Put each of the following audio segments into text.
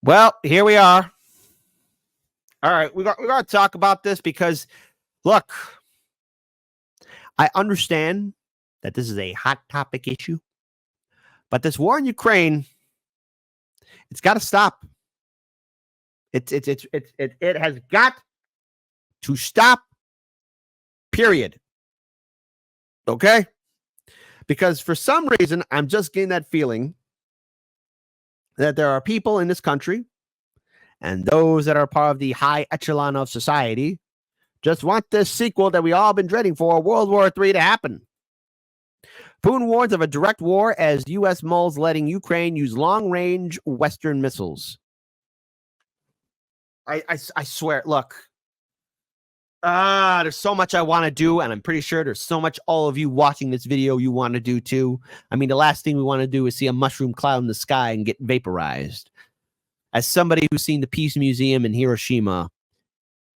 Well, here we are. All right, we got to talk about this because, look, I understand that this is a hot topic issue, but this war in Ukraine, it's got to stop. It has got to stop. Period. Okay? Because for some reason, I'm just getting that feeling that there are people in this country and those that are part of the high echelon of society just want this sequel that we all been dreading for, World War III, to happen. Putin warns of a direct war as U.S. mulls letting Ukraine use long-range Western missiles. I swear, look. There's so much I want to do, and I'm pretty sure there's so much all of you watching this video you want to do too. I mean, the last thing we want to do is see a mushroom cloud in the sky and get vaporized. As somebody who's seen the Peace Museum in Hiroshima,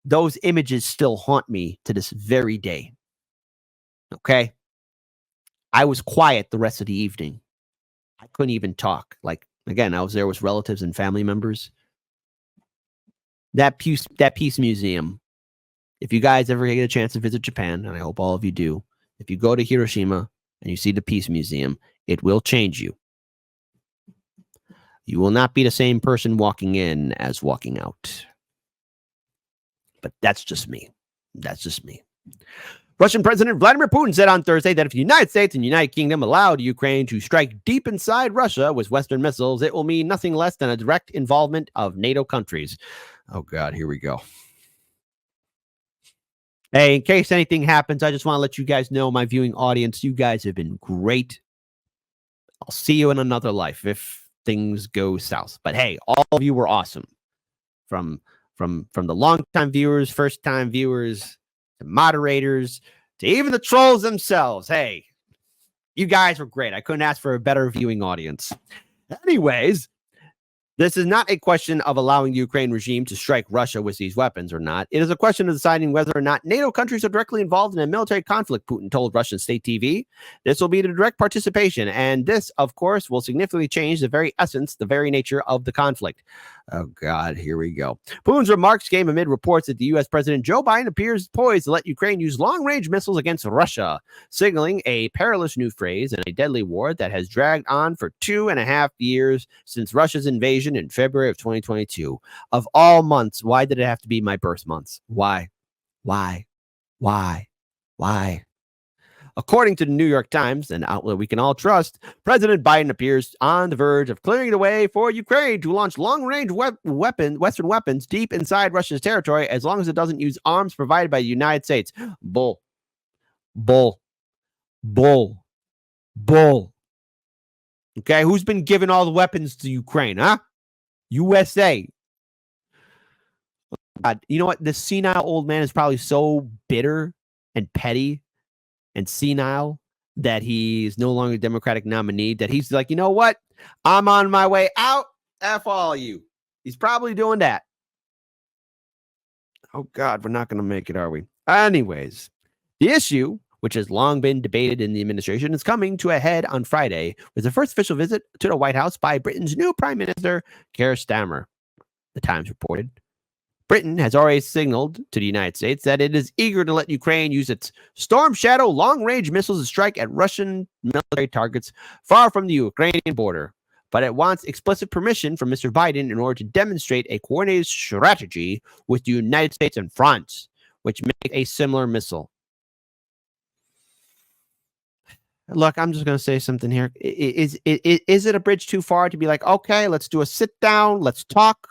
those images still haunt me to this very day. Okay? I was quiet the rest of the evening. I couldn't even talk. Like, again, I was there with relatives and family members. That Peace Museum, if you guys ever get a chance to visit Japan, and I hope all of you do, if you go to Hiroshima and you see the Peace Museum, it will change you. You will not be the same person walking in as walking out. But that's just me. That's just me. Russian President Vladimir Putin said on Thursday that if the United States and United Kingdom allowed Ukraine to strike deep inside Russia with Western missiles, it will mean nothing less than a direct involvement of NATO countries. Oh, God, here we go. Hey, in case anything happens, I just want to let you guys know, my viewing audience, you guys have been great. I'll see you in another life if things go south. But hey, all of you were awesome. From the long-time viewers, first-time viewers, to moderators, to even the trolls themselves. Hey, you guys were great. I couldn't ask for a better viewing audience. Anyways, this is not a question of allowing the Ukraine regime to strike Russia with these weapons or not. It is a question of deciding whether or not NATO countries are directly involved in a military conflict, Putin told Russian state TV. This will be the direct participation, and this, of course, will significantly change the very essence, the very nature of the conflict. Oh, God, here we go. Putin's remarks came amid reports that the U.S. President Joe Biden appears poised to let Ukraine use long-range missiles against Russia, signaling a perilous new phase in a deadly war that has dragged on for 2.5 years since Russia's invasion in February of 2022. Of all months, why did it have to be my birth months? Why? According to the New York Times, an outlet we can all trust, President Biden appears on the verge of clearing the way for Ukraine to launch long-range Western weapons deep inside Russia's territory as long as it doesn't use arms provided by the United States. Bull. Okay, who's been giving all the weapons to Ukraine, huh? USA. God, you know what? This senile old man is probably so bitter and petty and senile that he's no longer a Democratic nominee, that he's like, you know what? I'm on my way out. F all you. He's probably doing that. Oh, God, we're not going to make it, are we? Anyways, the issue, which has long been debated in the administration, is coming to a head on Friday with the first official visit to the White House by Britain's new Prime Minister, Keir Starmer, the Times reported. Britain has already signaled to the United States that it is eager to let Ukraine use its Storm Shadow long-range missiles to strike at Russian military targets far from the Ukrainian border. But it wants explicit permission from Mr. Biden in order to demonstrate a coordinated strategy with the United States and France, which make a similar missile. Look, I'm just going to say something here. Is it a bridge too far to be like, okay, let's do a sit down, let's talk.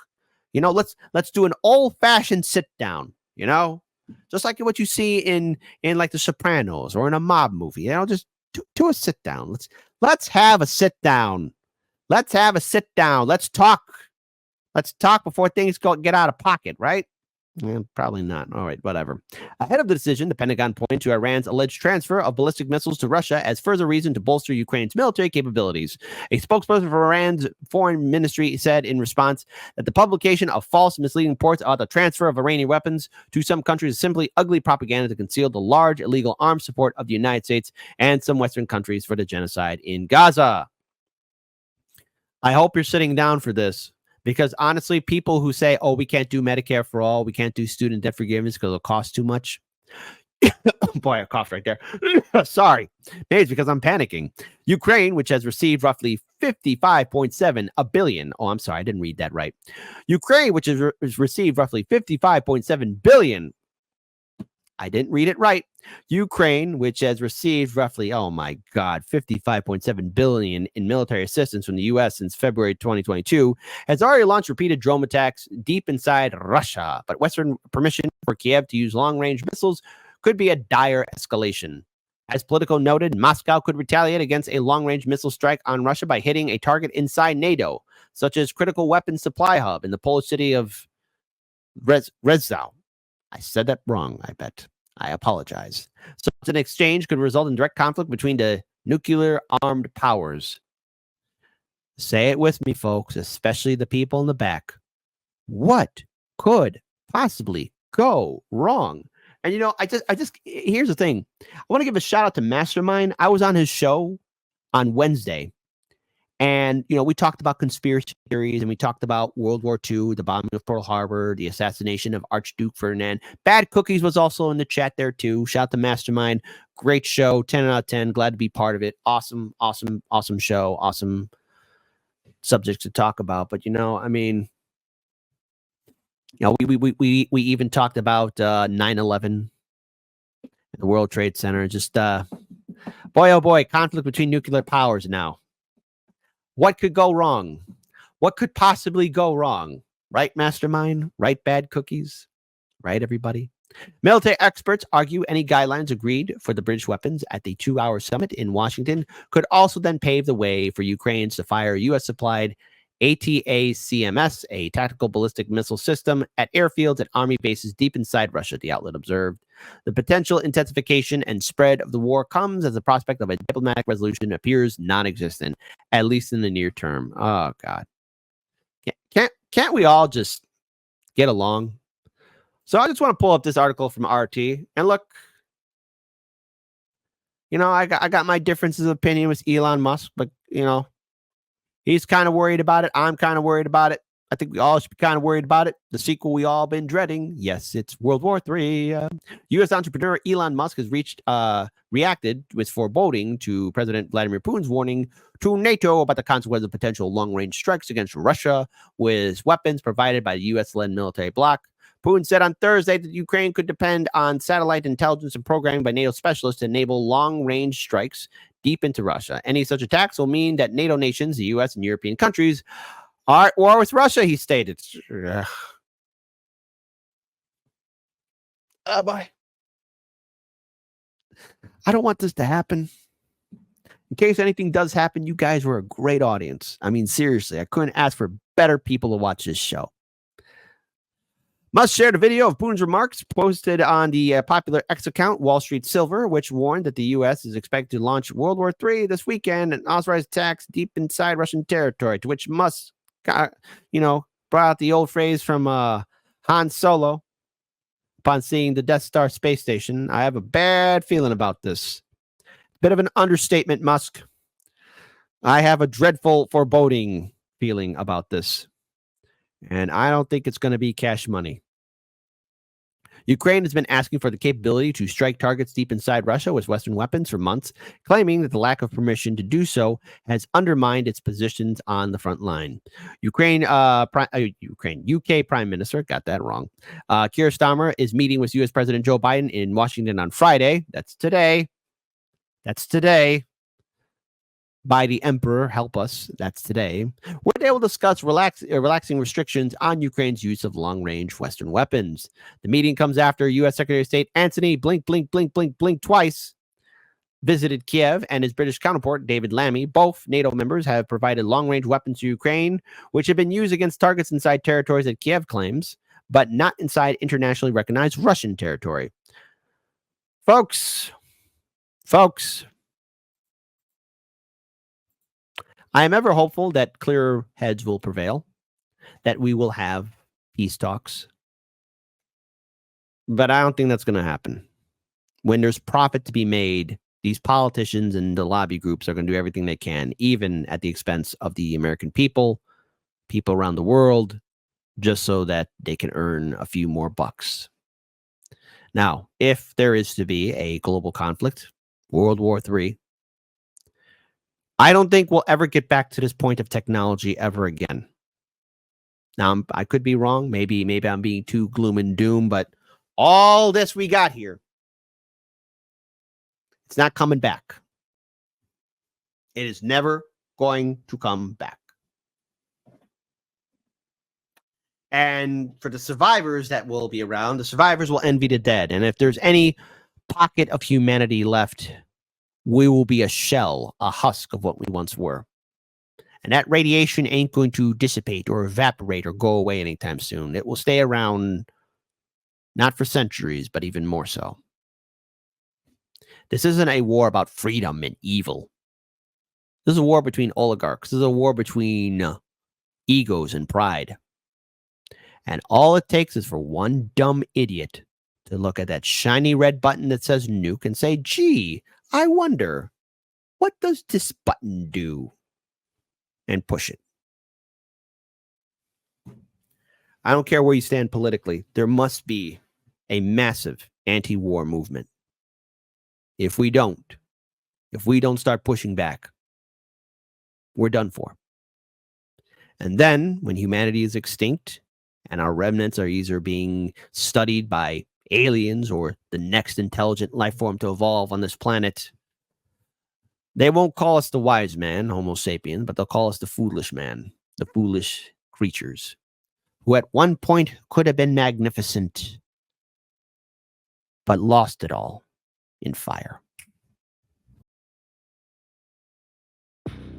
You know, let's do an old-fashioned sit-down, you know? Just like what you see in like The Sopranos or in a mob movie. You know, just do a sit-down. Let's have a sit-down. Let's have a sit-down. Let's talk. Let's talk before things get out of pocket, right? Probably not. All right, whatever. Ahead of the decision, the Pentagon pointed to Iran's alleged transfer of ballistic missiles to Russia as further reason to bolster Ukraine's military capabilities. A spokesperson for Iran's foreign ministry said in response that the publication of false, misleading reports about the transfer of Iranian weapons to some countries is simply ugly propaganda to conceal the large illegal arms support of the United States and some Western countries for the genocide in Gaza. I hope you're sitting down for this, Because honestly, people who say, oh, we can't do Medicare for all, we can't do student debt forgiveness because it'll cost too much. Boy, I coughed right there. Sorry. Maybe it's because I'm panicking. Ukraine, which has received roughly 55.7 billion. Oh, I'm sorry. I didn't read that right. Ukraine, which has received roughly 55.7 billion. I didn't read it right. Ukraine, which has received roughly, oh my God, 55.7 billion in military assistance from the U.S. since February 2022, has already launched repeated drone attacks deep inside Russia. But Western permission for Kiev to use long-range missiles could be a dire escalation. As Politico noted, Moscow could retaliate against a long-range missile strike on Russia by hitting a target inside NATO, such as critical weapons supply hub in the Polish city of Rzeszów. I said that wrong, I bet. I apologize. Such an exchange could result in direct conflict between the nuclear-armed powers. Say it with me, folks, especially the people in the back. What could possibly go wrong? And, here's the thing. I want to give a shout out to Mastermind. I was on his show on Wednesday. And, we talked about conspiracy theories and we talked about World War II, the bombing of Pearl Harbor, the assassination of Archduke Ferdinand. Bad Cookies was also in the chat there too. Shout out to Mastermind. Great show. 10 out of 10. Glad to be part of it. Awesome, awesome, awesome show. Awesome subjects to talk about. But, we even talked about 9/11, the World Trade Center. Just, boy, oh boy, conflict between nuclear powers now. What could go wrong? What could possibly go wrong? Right, Mastermind? Right, Bad Cookies? Right, everybody? Military experts argue any guidelines agreed for the British weapons at the 2-hour summit in Washington could also then pave the way for Ukrainians to fire U.S.-supplied ATACMS, a tactical ballistic missile system, at airfields and army bases deep inside Russia, the outlet observed. The potential intensification and spread of the war comes as the prospect of a diplomatic resolution appears non-existent, at least in the near term. Oh, God. Can't we all just get along? So I just want to pull up this article from RT. And look, I got my differences of opinion with Elon Musk, but, he's kind of worried about it. I'm kind of worried about it. I think we all should be kind of worried about it. The sequel we all been dreading. Yes, it's World War III. U.S. entrepreneur Elon Musk has reacted with foreboding to President Vladimir Putin's warning to NATO about the consequences of potential long-range strikes against Russia with weapons provided by the U.S.-led military bloc. Putin said on Thursday that Ukraine could depend on satellite intelligence and programming by NATO specialists to enable long-range strikes deep into Russia. Any such attacks will mean that NATO nations, the U.S. and European countries, are at war with Russia, he stated. Oh, boy. I don't want this to happen. In case anything does happen, you guys were a great audience. I mean, seriously, I couldn't ask for better people to watch this show. Musk shared a video of Putin's remarks posted on the popular X account, Wall Street Silver, which warned that the U.S. is expected to launch World War III this weekend and authorize attacks deep inside Russian territory, to which Musk, brought out the old phrase from Han Solo upon seeing the Death Star space station. I have a bad feeling about this. Bit of an understatement, Musk. I have a dreadful foreboding feeling about this. And I don't think it's going to be cash money. Ukraine has been asking for the capability to strike targets deep inside Russia with Western weapons for months, claiming that the lack of permission to do so has undermined its positions on the front line. UK Prime Minister, got that wrong. Keir Starmer is meeting with U.S. President Joe Biden in Washington on Friday. That's today. By the Emperor, help us. That's today. Where they will discuss relaxing restrictions on Ukraine's use of long-range Western weapons. The meeting comes after U.S. Secretary of State Antony blink twice visited Kiev, and his British counterpart David Lammy. Both NATO members have provided long-range weapons to Ukraine, which have been used against targets inside territories that Kiev claims, but not inside internationally recognized Russian territory. Folks. I am ever hopeful that clearer heads will prevail, that we will have peace talks. But I don't think that's going to happen. When there's profit to be made, these politicians and the lobby groups are going to do everything they can, even at the expense of the American people, people around the world just so that they can earn a few more bucks. Now, if there is to be a global conflict, World War III, I don't think we'll ever get back to this point of technology ever again. Now, I could be wrong. Maybe I'm being too gloom and doom, but all this we got here, it's not coming back. It is never going to come back. And for the survivors that will be around, the survivors will envy the dead. And if there's any pocket of humanity left, we will be a shell, a husk of what we once were. And that radiation ain't going to dissipate or evaporate or go away anytime soon. It will stay around, not for centuries, but even more so. This isn't a war about freedom and evil. This is a war between oligarchs. This is a war between egos and pride. And all it takes is for one dumb idiot to look at that shiny red button that says nuke and say, gee, I wonder, what does this button do? And push it. I don't care where you stand politically. There must be a massive anti-war movement. If we don't start pushing back, we're done for. And then when humanity is extinct and our remnants are either being studied by aliens or the next intelligent life form to evolve on this planet, they won't call us the wise man, Homo sapien, but they'll call us the foolish man, the foolish creatures, who at one point could have been magnificent, but lost it all in fire.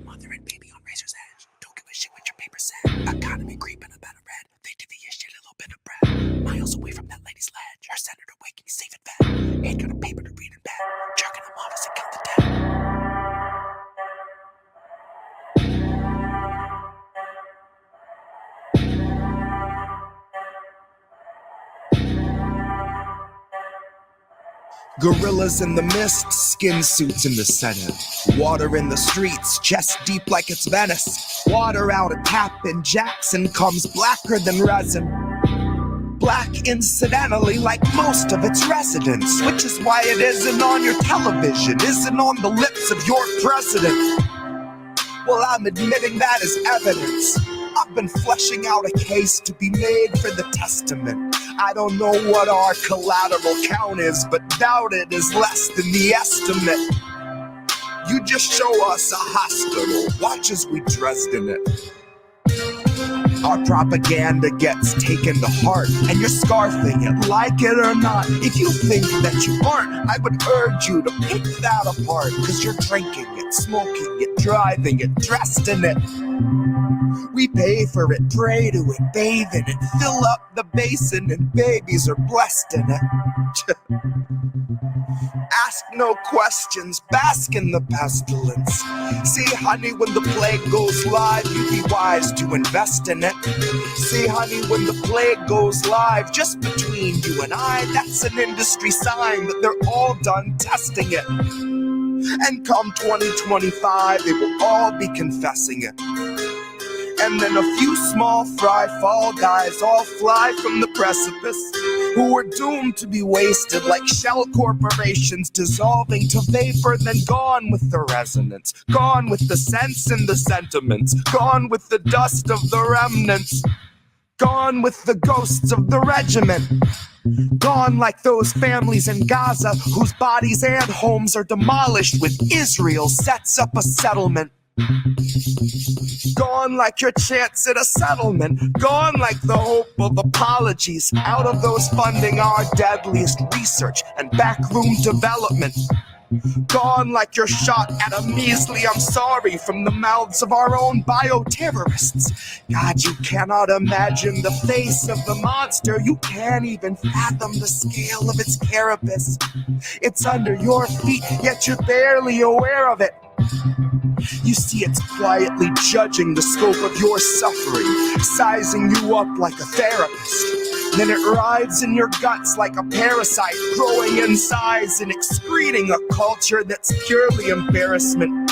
Mother and baby on razor's edge. Don't give a shit what your paper said. Economy creeping about a red. They divvy your shit a little bit of bread. Miles away from that lady's ledge. Her senator waking safe in bed. Ain't got a paper to read in bed. Jerking them off as they count the dead. Gorillas in the mist, skin suits in the Senate. Water in the streets, chest deep like it's Venice. Water out a tap in Jackson comes blacker than resin. Black incidentally like most of its residents, which is why it isn't on your television, isn't on the lips of your president. Well, I'm admitting that as evidence. I've been fleshing out a case to be made for the testament. I don't know what our collateral count is, but doubt it is less than the estimate. You just show us a hospital, watch as we Dresden it. Our propaganda gets taken to heart, and you're scarfing it, like it or not. If you think that you aren't, I would urge you to pick that apart, cause you're drinking it, smoking it, driving it, dressed in it. We pay for it, pray to it, bathe in it, fill up the basin, and babies are blessed in it. Ask no questions, bask in the pestilence. See, honey, when the plague goes live, you'd be wise to invest in it. See, honey, when the plague goes live, just between you and I, that's an industry sign that they're all done testing it. And come 2025, they will all be confessing it. And then a few small fry fall guys all fly from the precipice, who were doomed to be wasted like shell corporations, dissolving to vapor, then gone with the resonance, gone with the sense and the sentiments, gone with the dust of the remnants, gone with the ghosts of the regiment, gone like those families in Gaza whose bodies and homes are demolished with Israel sets up a settlement. Gone like your chance at a settlement. Gone like the hope of apologies out of those funding our deadliest research and backroom development. Gone like your shot at a measly I'm sorry from the mouths of our own bioterrorists. God, you cannot imagine the face of the monster. You can't even fathom the scale of its carapace. It's under your feet, yet you're barely aware of it. You see it's quietly judging the scope of your suffering, sizing you up like a therapist. Then it rides in your guts like a parasite, growing in size and excreting a culture that's purely embarrassment.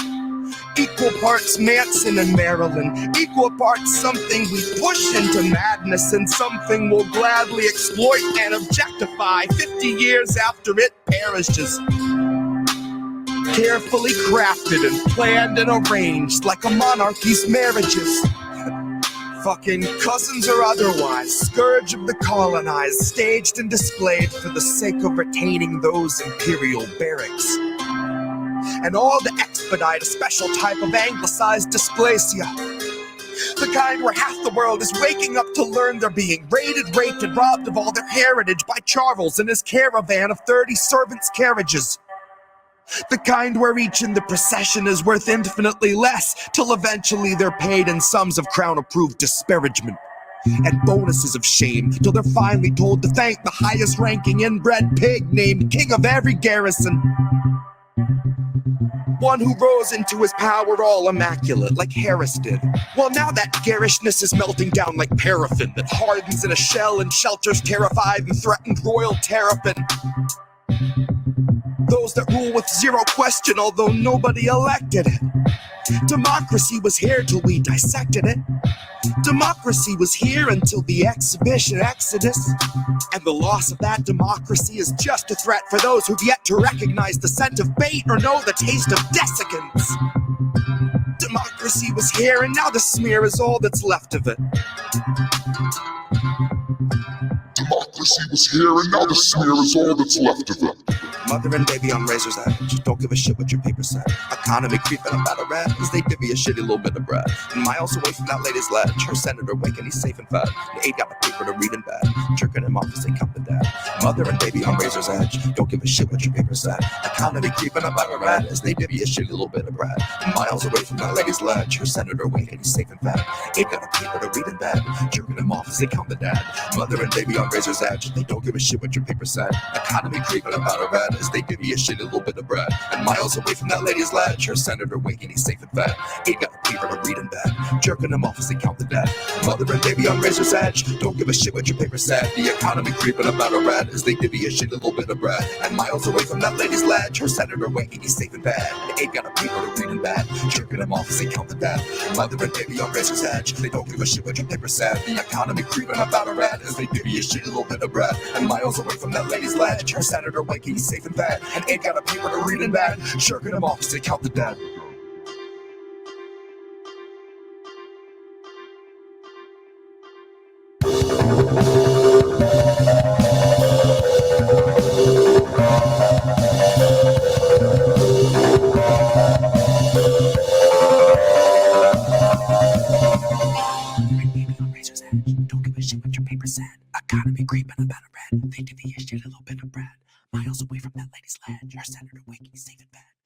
Equal parts Manson and Marilyn, equal parts something we push into madness and something we'll gladly exploit and objectify 50 years after it perishes. Carefully crafted and planned and arranged like a monarchy's marriages. Fucking cousins or otherwise, scourge of the colonized, staged and displayed for the sake of retaining those imperial barracks. And all to expedite a special type of anglicized dysplasia. The kind where half the world is waking up to learn they're being raided, raped, and robbed of all their heritage by Charles and his caravan of 30 servants' carriages. The kind where each in the procession is worth infinitely less, till eventually they're paid in sums of crown-approved disparagement and bonuses of shame, till they're finally told to thank the highest-ranking inbred pig named king of every garrison. One who rose into his power all immaculate, like Harris did. Well, now that garishness is melting down like paraffin that hardens in a shell and shelters terrified and threatened royal terrapin. Those that rule with zero question, although nobody elected it. Democracy was here till we dissected it. Democracy was here until the exhibition exodus. And the loss of that democracy is just a threat for those who've yet to recognize the scent of bait or know the taste of desiccants. Democracy was here and now the smear is all that's left of it. Democracy was here and now the smear is all that's left of it. Mother and baby on razor's edge, don't give a shit what your paper said. Economy creeping up out of red, as they divvy a shitty little bit of bread. Miles away from that lady's ledge, her senator waking, he's safe and fed. The aide got the paper to read in bed, jerking him off as they count the dead. Mother and baby on razor's edge, don't give a shit what your paper said. Economy creeping up out of red, as they divvy a shitty little bit of bread. Miles away from that lady's ledge, her senator waking, he's safe and fed. Aide got a paper to read in bed, jerking him off as they count the dead. Mother and baby on razor's edge, they don't give a shit what your paper said. Economy creeping up out of red, as they give you a shitty little bit of bread. And miles away from that lady's ledge, her senator waking, he's safe and fed. Ain't got a paper to read in bed, jerking him off as they count the dead. Mother and baby on razor's edge, don't give a shit what your paper said. The economy creeping up out of red, as they give you a shitty little bit of bread. And miles away from that lady's ledge, her senator waking, he's safe in bed. Ain't got a paper to read in bed, jerking him off as they count the dead. Mother and baby on razor's edge, they don't give a shit what your paper said. The economy creeping up out of red, as they give you a shitty little bit of bread. And miles away from that lady's ledge, her senator waking, he's safe in bed. And ain't got a paper to read in bed, jerking him off as they count the dead. Don't give a shit what your paper said. Economy creeping up out of red. They divvy a shit a little bit of bread. Miles away from that lady's ledge, her senator waking safe in bed.